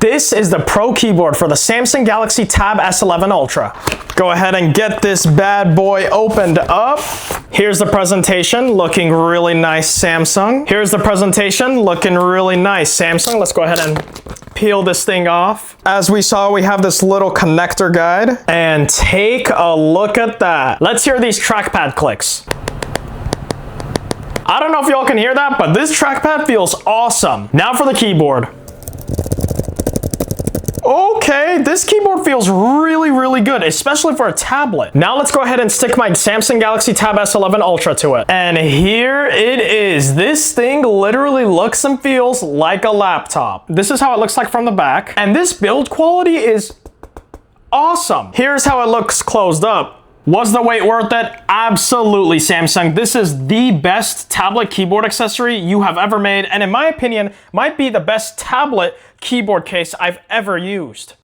This is the Pro keyboard for the Samsung Galaxy Tab S11 Ultra. Go ahead and get this bad boy opened up. Here's the presentation, looking really nice, Samsung. Here's the presentation, looking really nice, Samsung. Let's go ahead and peel this thing off. As we saw, we have this little connector guide. And take a look at that. Let's hear these trackpad clicks. I don't know if y'all can hear that, but this trackpad feels awesome. Now for the keyboard. Okay, this keyboard feels really good, especially for a tablet. Now let's go ahead and stick my Samsung Galaxy Tab S11 Ultra to it. And here it is. This thing literally looks and feels like a laptop. This is how it looks like from the back. And this build quality is awesome. Here's how it looks closed up. Was the wait worth it? Absolutely, Samsung. This is the best tablet keyboard accessory you have ever made, and in my opinion, might be the best tablet keyboard case I've ever used.